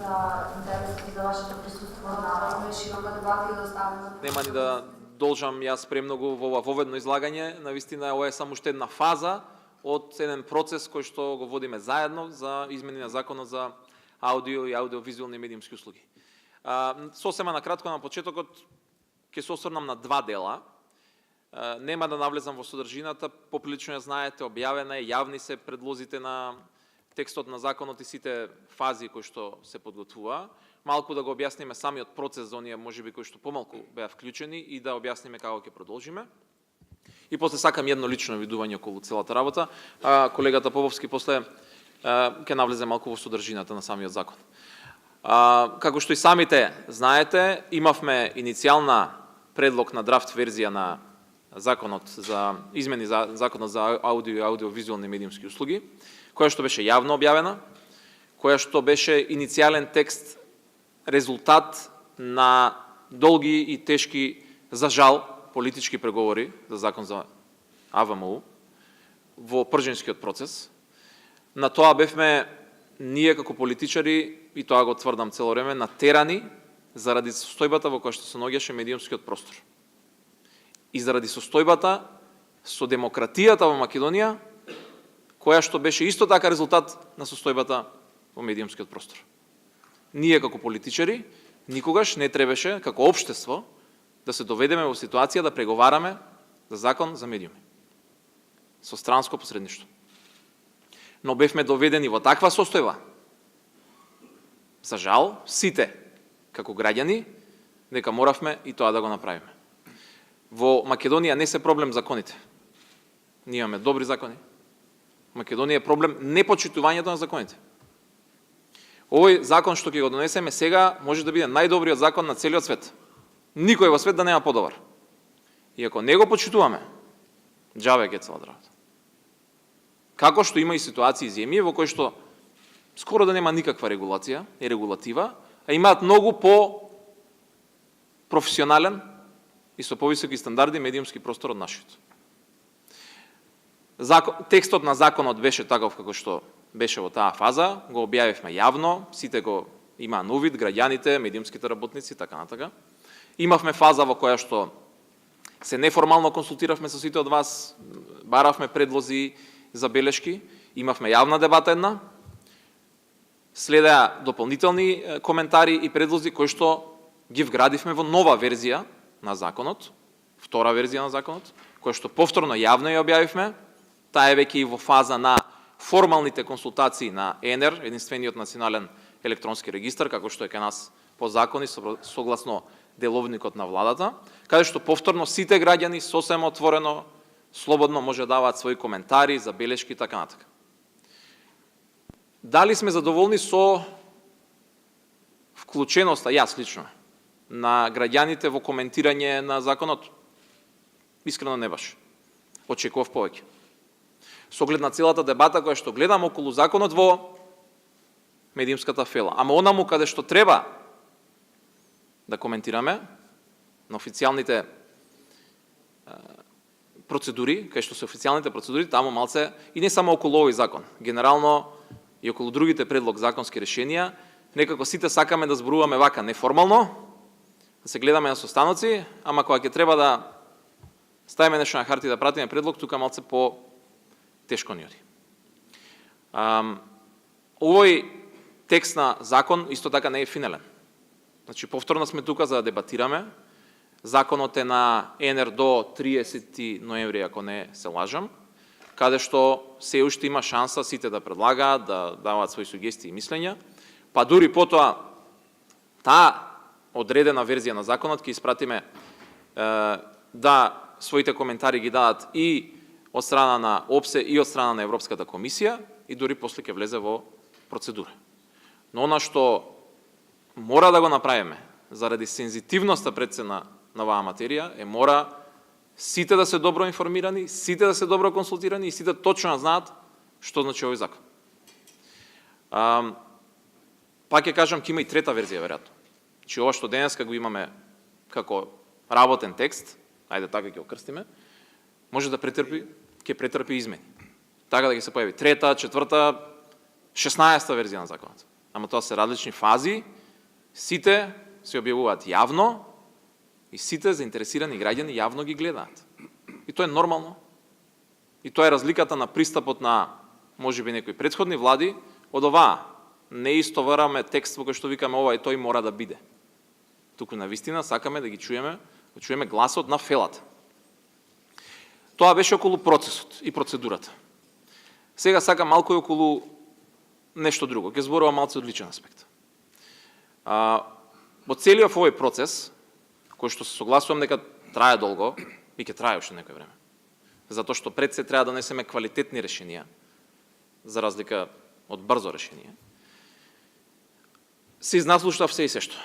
за интерес и за вашето присуство на овој широка дебата и да оставаме. Нема ни да должам јас премногу во ова воведно излагање, навистина ова е само уште една фаза од еден процес кој што го водиме заедно за измени на законот за аудио и аудиовизуални медиумски услуги. Сосема на кратко на почетокот ќе се осврнам на два дела. Нема да навлезам во содржината, поприлично ја знаете, објавена е, јавни се предлозите на текстот на законот и сите фази кои што се подготвува. Малку да го објасниме самиот процес за оние можеби кои што помалку беа вклучени и да објасниме како ќе продолжиме. И после сакам едно лично видување околу целата работа, а колегата Поповски после ќе навлезе малку во содржината на самиот закон. Како што и самите знаете, имавме иницијална предлог на драфт верзија на законот за измени за законот за аудио и аудиовизуални медиумски услуги, која што беше јавно објавена, која што беше иницијален текст резултат на долги и тешки, за жал, политички преговори за закон за АВМУ во пржинскиот процес. На тоа бевме ние како политичари, и тоа го тврдам цело време, натерани заради состојбата во која што се наоѓаше медиумскиот простор. И заради состојбата со демократијата во Македонија, која што беше исто така резултат на состојбата во медиумскиот простор. Ние како политичари никогаш не требаше како општество да се доведеме во ситуација да преговараме за закон за медиуми со странско посредништво. Но бевме доведени во таква состојба, за жал, сите како граѓани, дека моравме и тоа да го направиме. Во Македонија не се проблем законите. Ние имаме добри закони. Македонија е проблем непочитувањето на законите. Овој закон што ќе го донесеме сега може да биде најдобриот закон на целиот свет. Никој во свет да нема подобар. И ако не го почитуваме, џабе ќе целата работа. Како што има и ситуации земји во кои што скоро да нема никаква регулација и регулатива, а имаат многу по професионален и со повисоки стандарди медиумски простор од нашиот. Текстот на законот беше таков како што беше во таа фаза, го објавивме јавно, сите го имаа на увид, граѓаните, медиумските работници, така натака. Имавме фаза во која што се неформално консултиравме со сите од вас, баравме предлози, забелешки, имавме јавна дебата една, следеа дополнителни коментари и предлози кои што ги вградивме во нова верзија на законот, втора верзија на законот, која што повторно јавно ја објавивме. Таа е веќе и во фаза на формалните консултации на ЕНЕР, единствениот национален електронски регистар, како што е кај нас по закони согласно деловникот на владата, каде што повторно сите граѓани сосема отворено, слободно може да даваат своји коментари, забелешки и така натака. Дали сме задоволни со вклученоста, јас лично, на граѓаните во коментирање на законот? Искрено не баш. Очекував повеќе. Со оглед на целата дебата која што гледам околу законот во медиумската фела. Ама онаму каде што треба да коментираме на официјалните процедури, кај што се официјалните процедури, таму малце, и не само околу овој закон, генерално и околу другите предлог законски решенија, некако сите сакаме да зборуваме вака неформално, да се гледаме на состаноци, ама кога ќе треба да ставиме нешто на харта и да пратиме предлог, тука малце по тешко ни оди. Овој текст на закон исто така не е финален. Значи, повторно сме тука за да дебатираме. Законот е на ЕНЕР до 30 ноември, ако не се лажам, каде што се уште има шанса сите да предлагаат, да даваат своји сугестии и мислења, па дури потоа таа одредена верзија на законот ќе испратиме да своите коментари ги дадат и од страна на ОПСЕ и од страна на Европската комисија и дури после ќе влезе во процедура. Но она што мора да го направиме заради сензитивноста пред се на оваа материја е мора сите да се добро информирани, сите да се добро консултирани и сите точно да знаат што значи овој закон. Пак ќе кажам, ќе има и трета верзија веројатно. Значи ова што денеска го имаме како работен текст, ајде така ќе го крстиме, може да ќе претрпи измени. Така да ќе се појави трета, четврта, 16-та верзија на законот. ама тоа се различни фази, сите се објавуваат јавно и сите заинтересирани граѓани јавно ги гледаат. И тоа е нормално. И тоа е разликата на пристапот на можеби некои претходни влади од оваа. Не истовараме текст во кој што викаме ова и тој мора да биде. Туку навистина сакаме да ги чуеме, да чуеме гласот на фелата. Тоа беше околу процесот и процедурата. Сега сакам малку и околу нешто друго. Ќе зборувам малку од личен аспект. Во целиот овој процес, кој што се согласувам дека трае долго и ќе трае уште некој време. Затоа што пред се треба да донесеме квалитетни решенија, за разлика од брзо решение. Се изнаслуштав се и се што.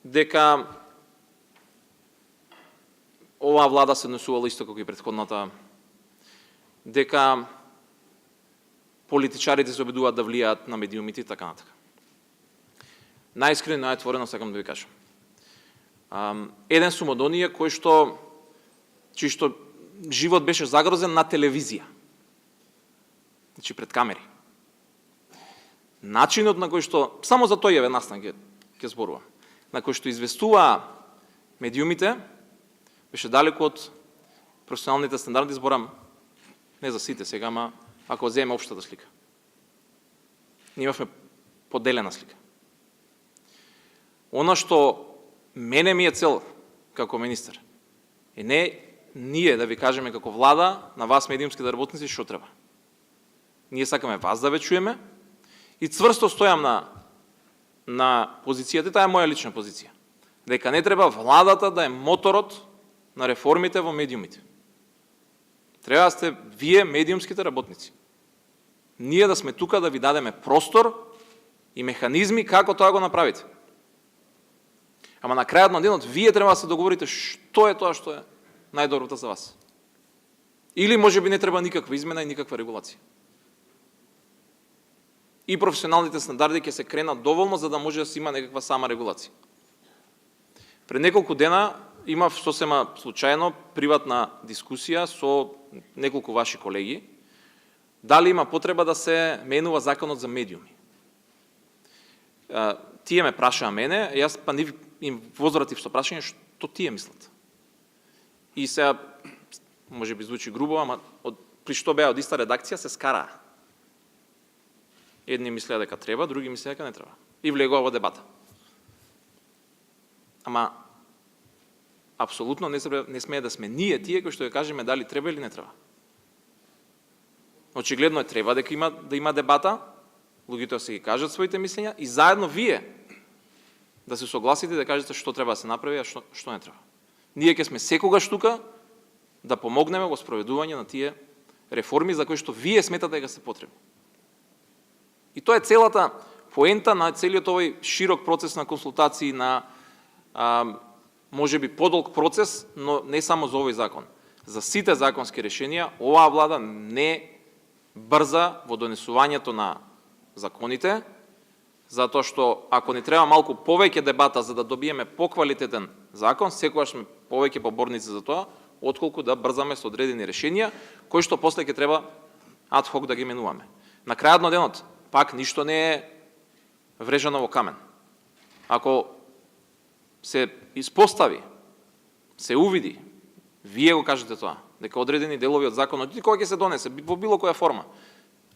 Дека оваа влада се однесувала исто како и претходната, дека политичарите се обидуваат да влијаат на медиумите и така натака. Најискрено, најотворено сакам да ви кажам. Еден сум од оние чиј што живот беше загрозен на телевизија. Значи пред камери. Начинот на кој што, само за тој еве настан ќе зборувам, на кој што известуваа медиумите, беше далеко од професионалните стандарди, зборам не за сите сега, ама ако земеме општата слика. Ние имавме поделена слика. Она што мене ми е цел како министер е не ние да ви кажеме како влада на вас медиумските работници што треба. Ние сакаме вас да ве чуеме и цврсто стојам на позицијата, таа е моја лична позиција, дека не треба владата да е моторот на реформите во медиумите. Треба да сте вие медиумските работници. Ние да сме тука да ви дадеме простор и механизми како тоа го направите. Ама на крајот на денот вие треба да се договорите што е тоа што е најдоброто за вас. Или можеби не треба никаква измена и никаква регулација. И професионалните стандарди ќе се кренат доволно за да може да се има некаква сама регулација. Пред неколку дена имав сосема случајно приватна дискусија со неколку ваши колеги дали има потреба да се менува законот за медиуми. Тие ме прашаа мене, јас па им возвратив со прашање што тие мислат. И сега, може би звучи грубо, ама при што беа од иста редакција се скараа. Едни мислеа дека треба, други мислеа дека не треба. И влегува во дебата. Ама, апсолутно не смее да сме ние тие кои што ја кажеме дали треба или не треба. Очигледно е треба дека да има дебата, луѓето се ги кажат своите мислења и заедно вие да се согласите да кажете што треба да се направи, а што не треба. Ние ќе сме секогаш тука да помогнеме во спроведување на тие реформи за кои што вие сметате дека се потребни. И тоа е целата поента на целиот овој широк процес на консултации, на можеби подолг процес, но не само за овој закон. За сите законски решенија, оваа влада не брза во донесувањето на законите, затоа што ако не треба малку повеќе дебата за да добиеме поквалитетен закон, секогаш сме повеќе поборници за тоа, отколку да брзаме со одредени решенија, кои што после ќе треба ад хок да ги менуваме. На крајот на денот, пак ништо не е врежано во камен. Ако се испостави, се увиди, вие го кажете тоа, дека одредени делови од законот, и кога ќе се донесе, во било која форма,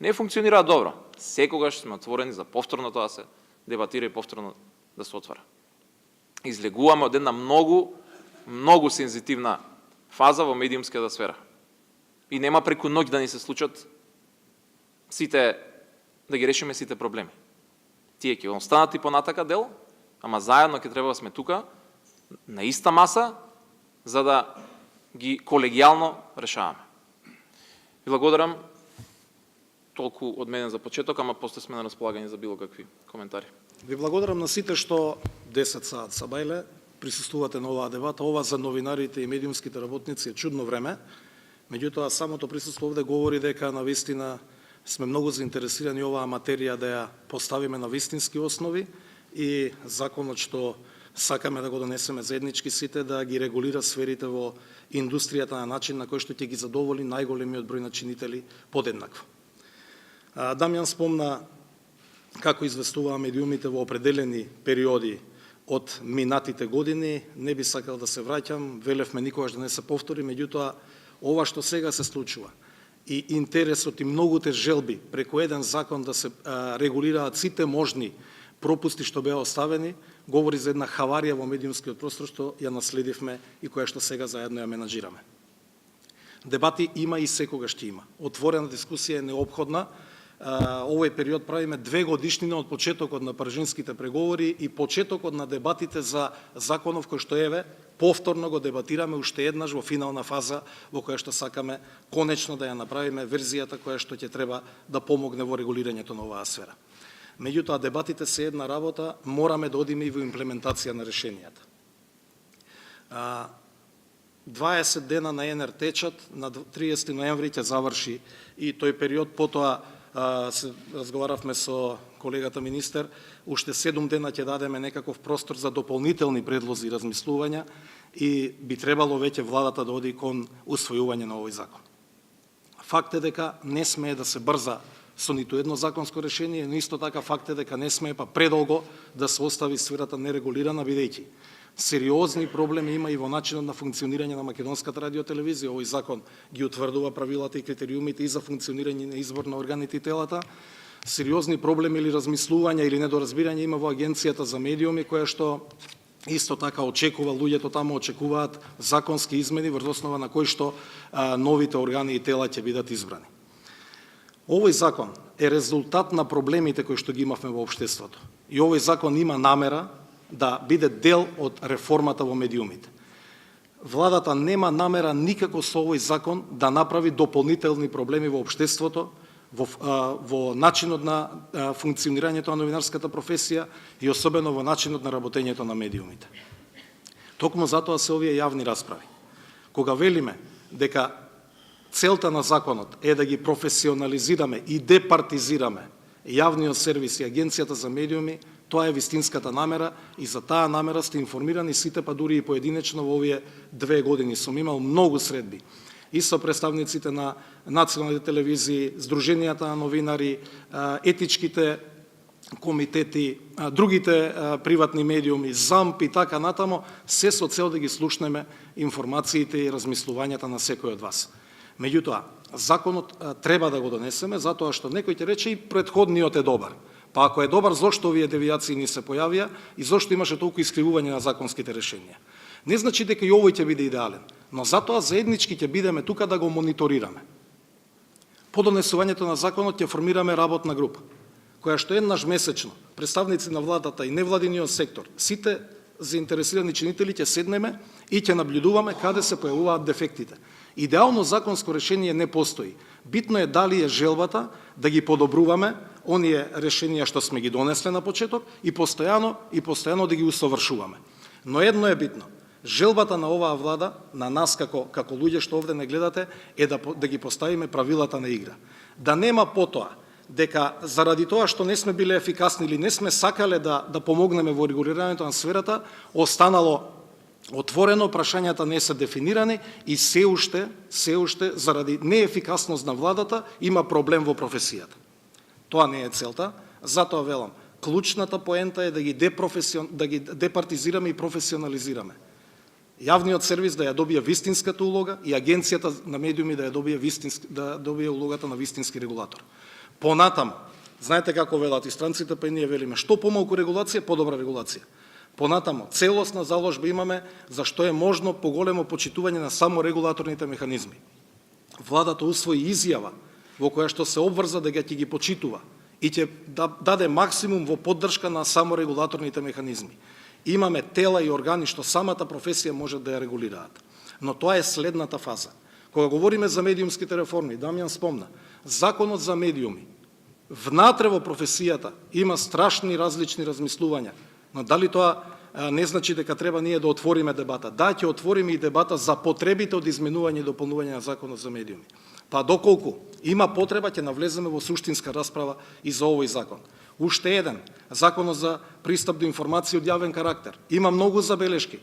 не функционира добро, секогаш сме отворени за повторно тоа се дебатира и повторно да се отвара. Излегуваме од една многу сензитивна фаза во медиумската сфера. И нема преку ноќ да ни се случат да ги решиме сите проблеми. Тие ќе останат и понатака дел, ама заедно ќе треба да сме тука, на иста маса, за да ги колегијално решаваме. Ви благодарам. Толку од мене за почеток, ама после сме на располагање за било какви коментари. Ви благодарам на сите што 10 саат са бајле, присуствувате на оваа дебата. Ова за новинарите и медиумските работници е чудно време. Меѓутоа, самото присуство овде говори дека навистина сме многу заинтересирани оваа материја да ја поставиме на вистински основи и законот што сакаме да го донесеме заеднички сите да ги регулира сферите во индустријата на начин на кој што ќе ги задоволи најголемиот број на чинители подеднакво. Дамјан спомна како известуваа медиумите во определени периоди од минатите години, не би сакал да се враќам, велевме никогаш да не се повтори, меѓутоа ова што сега се случува и интересот и многуте желби преку еден закон да се регулираат сите можни пропусти што беа оставени, говори за една хаварија во медиумскиот простор што ја наследивме и која што сега заедно ја менаџираме. Дебати има и секогаш ќе има. Отворена дискусија е неопходна. Овој период правиме 2 годишнина од почетокот на пржинските преговори и почетокот на дебатите за законов кој што еве повторно го дебатираме уште еднаш во финална фаза во која што сакаме конечно да ја направиме верзијата која што ќе треба да помогне во регулирањето на оваа сфера. Меѓутоа дебатите се една работа, мораме да одиме и во имплементација на решенијата. 20 дена на ЕНР течат, на 30 ноември ќе заврши и тој период, потоа се разговаравме со колегата министер, уште 7 дена ќе дадеме некаков простор за дополнителни предлози и размислувања и би требало веќе владата да оди кон усвојување на овој закон. Факт е дека не смее да се брза со ниту едно законско решение, но исто така факт е дека не смее па предолго да се остави сферата нерегулирана, бидејќи сериозни проблеми има и во начинот на функционирање на македонската радиотелевизија. Овој закон ги утврдува правилата и критериумите и за функционирање на избор на органите и телата. Сериозни проблеми или размислувања или недоразбирање има во Агенцијата за медиуми, која што исто така очекува, луѓето таму очекуваат законски измени врз основа на кои што новите органи и тела ќе бидат избрани. Овој закон е резултат на проблемите кои што ги имавме во општеството. И овој закон има намера да биде дел од реформата во медиумите. Владата нема намера никако со овој закон да направи дополнителни проблеми во општеството, во начинот на функционирањето на новинарската професија и особено во начинот на работењето на медиумите. Токму затоа се овие јавни расправи. Кога велиме дека целта на законот е да ги професионализираме и департизираме јавниот сервис и Агенцијата за медиуми, тоа е вистинската намера и за таа намера сте информирани сите, па дури и поединечно во овие 2 години. Сум имал многу средби и со представниците на националните телевизии, Сдруженијата на новинари, етичките комитети, другите приватни медиуми, ЗАМП и така натамо, се со цел да ги слушнеме информациите и размислувањата на секој од вас. Меѓутоа, законот треба да го донесеме, затоа што некој ќе рече и претходниот е добар. Па ако е добар, зошто овие девијации ни се појавија и зошто имаше толку искривување на законските решенија? Не значи дека и овој ќе биде идеален, но затоа заеднички ќе бидеме тука да го мониторираме. По донесувањето на законот ќе формираме работна група, која што еднаш месечно представници на владата и невладиниот сектор, сите заинтересирани чинители ќе седнеме и ќе наблюдуваме каде се појавуваат дефектите. Идеално законско решение не постои. Битно е дали е желбата да ги подобруваме оние решенија што сме ги донесле на почеток и постојано да ги усовршуваме. Но едно е битно. Желбата на оваа влада, на нас како луѓе што овде не гледате, е да ги поставиме правилата на игра. Да нема потоа дека заради тоа што не сме биле ефикасни или не сме сакале да помогнеме во регулирањето на сферата, останало отворено, прашањата не се дефинирани и се уште заради неефикасност на владата има проблем во професијата. Тоа не е целта, затоа велам, клучната поента е да ги департизираме и професионализираме. Јавниот сервис да ја добие вистинската улога и Агенцијата на медиуми да ја добие улогата на вистински регулатор. Понатаму, знаете како велат и странците, па и ние велиме, што помалку регулација, подобра регулација. Понатаму, целосна заложба имаме за што е можно поголемо почитување на саморегулаторните механизми. Владата усвои изјава во која што се обврза да ќе ги почитува и ќе даде максимум во поддршка на саморегулаторните механизми. Имаме тела и органи што самата професија може да ја регулираат. Но тоа е следната фаза. Кога говориме за медиумските реформи, Дамјан спомна, законот за медиуми, внатре во професијата има страшни различни размислувања. Но дали тоа не значи дека треба ние да отвориме дебата? Да, ќе отвориме и дебата за потребите од изменување и дополнување на законот за медиуми. Па доколку има потреба, ќе навлеземе во суштинска расправа и за овој закон. Уште еден, законот за пристап до информација од јавен карактер. Има многу забелешки,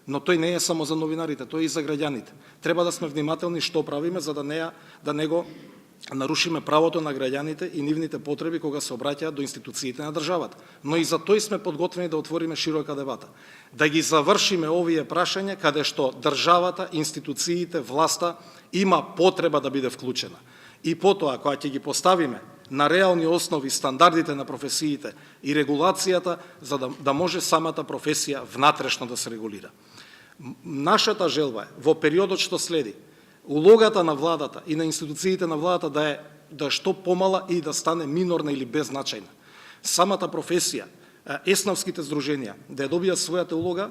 но тој не е само за новинарите, тој е и за граѓаните. Треба да сме внимателни што правиме за да не го нарушиме правото на граѓаните и нивните потреби кога се обраќаат до институциите на државата. Но и за тој сме подготвени да отвориме широка дебата. Да ги завршиме овие прашања каде што државата, институциите, власта има потреба да биде вклучена. И потоа, кога ќе ги поставиме на реални основи стандардите на професиите и регулацијата, за да може самата професија внатрешно да се регулира. Нашата желба е во периодот што следи, улогата на владата и на институциите на владата да е што помала и да стане минорна или беззначајна. Самата професија, еснавските здруженија да ја добијат својата улога,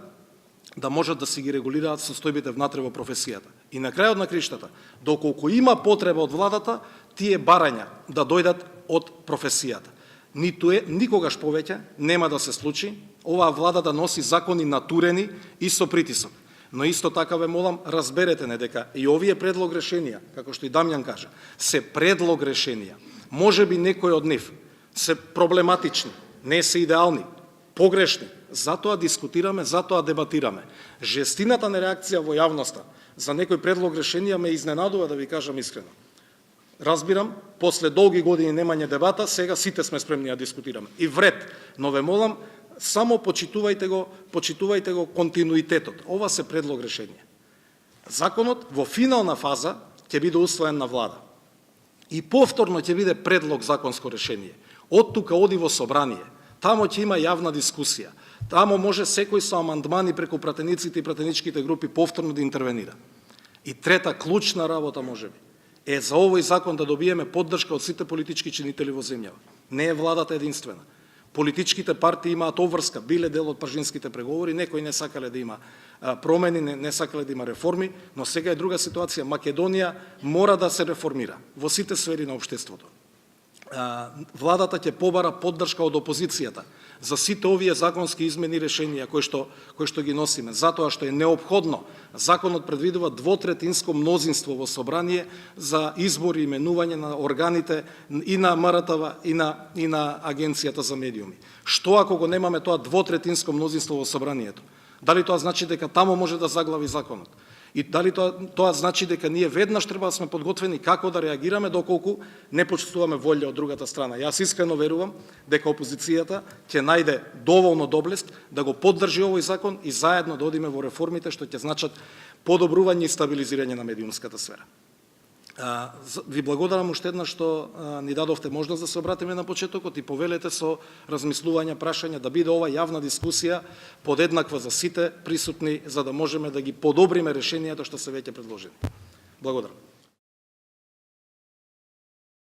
да можат да си ги регулираат состојбите внатре во професијата. И на крајот на криштата, доколку има потреба од владата, тие барања да дојдат од професијата. Никогаш повеќе нема да се случи оваа влада да носи закони натурени и со притисок. Но исто така ве молам, разберете не дека и овие предлог решенија, како што и Дамјан кажа, се предлог решенија. Можеби некои од нив се проблематични, не се идеални, погрешни. Затоа дискутираме, затоа дебатираме. Жестината на реакција во јавноста за некој предлог решенија ме изненадува, да ви кажам искрено. Разбирам, после долги години немање дебата, сега сите сме спремни да дискутираме. И вред, но ве молам, само почитувајте го континуитетот. Ова се предлог решение. Законот во финална фаза ќе биде усвоен на влада. И повторно ќе биде предлог законско решение. Од тука оди во собрание. Тамо ќе има јавна дискусија. Тамо може секој со амандмани преку пратениците и пратеничките групи повторно да интервенира. И трета клучна работа можеби е за овој закон да добиеме поддршка од сите политички чинители во земјава. Не е владата единствена. Политичките партии имаат обврска, биле дел од пржинските преговори, некои не сакале да има промени, не сакале да има реформи, но сега е друга ситуација. Македонија мора да се реформира во сите сфери на општеството. Владата ќе побара поддршка од опозицијата за сите овие законски измени и решенија кои што ги носиме, затоа што е неопходно. Законот предвидува двотретинско мнозинство во собрание за избор и именување на органите и на МРТВ и на Агенцијата за медиуми. Што ако го немаме тоа двотретинско мнозинство во собранието? Дали тоа значи дека тамо може да заглави законот? И дали тоа значи дека ние веднаш треба да сме подготвени како да реагираме доколку не почувствуваме волја од другата страна? Јас искрено верувам дека опозицијата ќе најде доволно доблест да го поддржи овој закон и заедно да одиме во реформите што ќе значат подобрување и стабилизирање на медиумската сфера. Ви благодарам уште еднаш што ни дадовте можност да се обратиме на почетокот и повелете со размислувања, прашања, да биде ова јавна дискусија подеднаква за сите присутни, за да можеме да ги подобриме решенијата што се веќе предложени. Благодарам.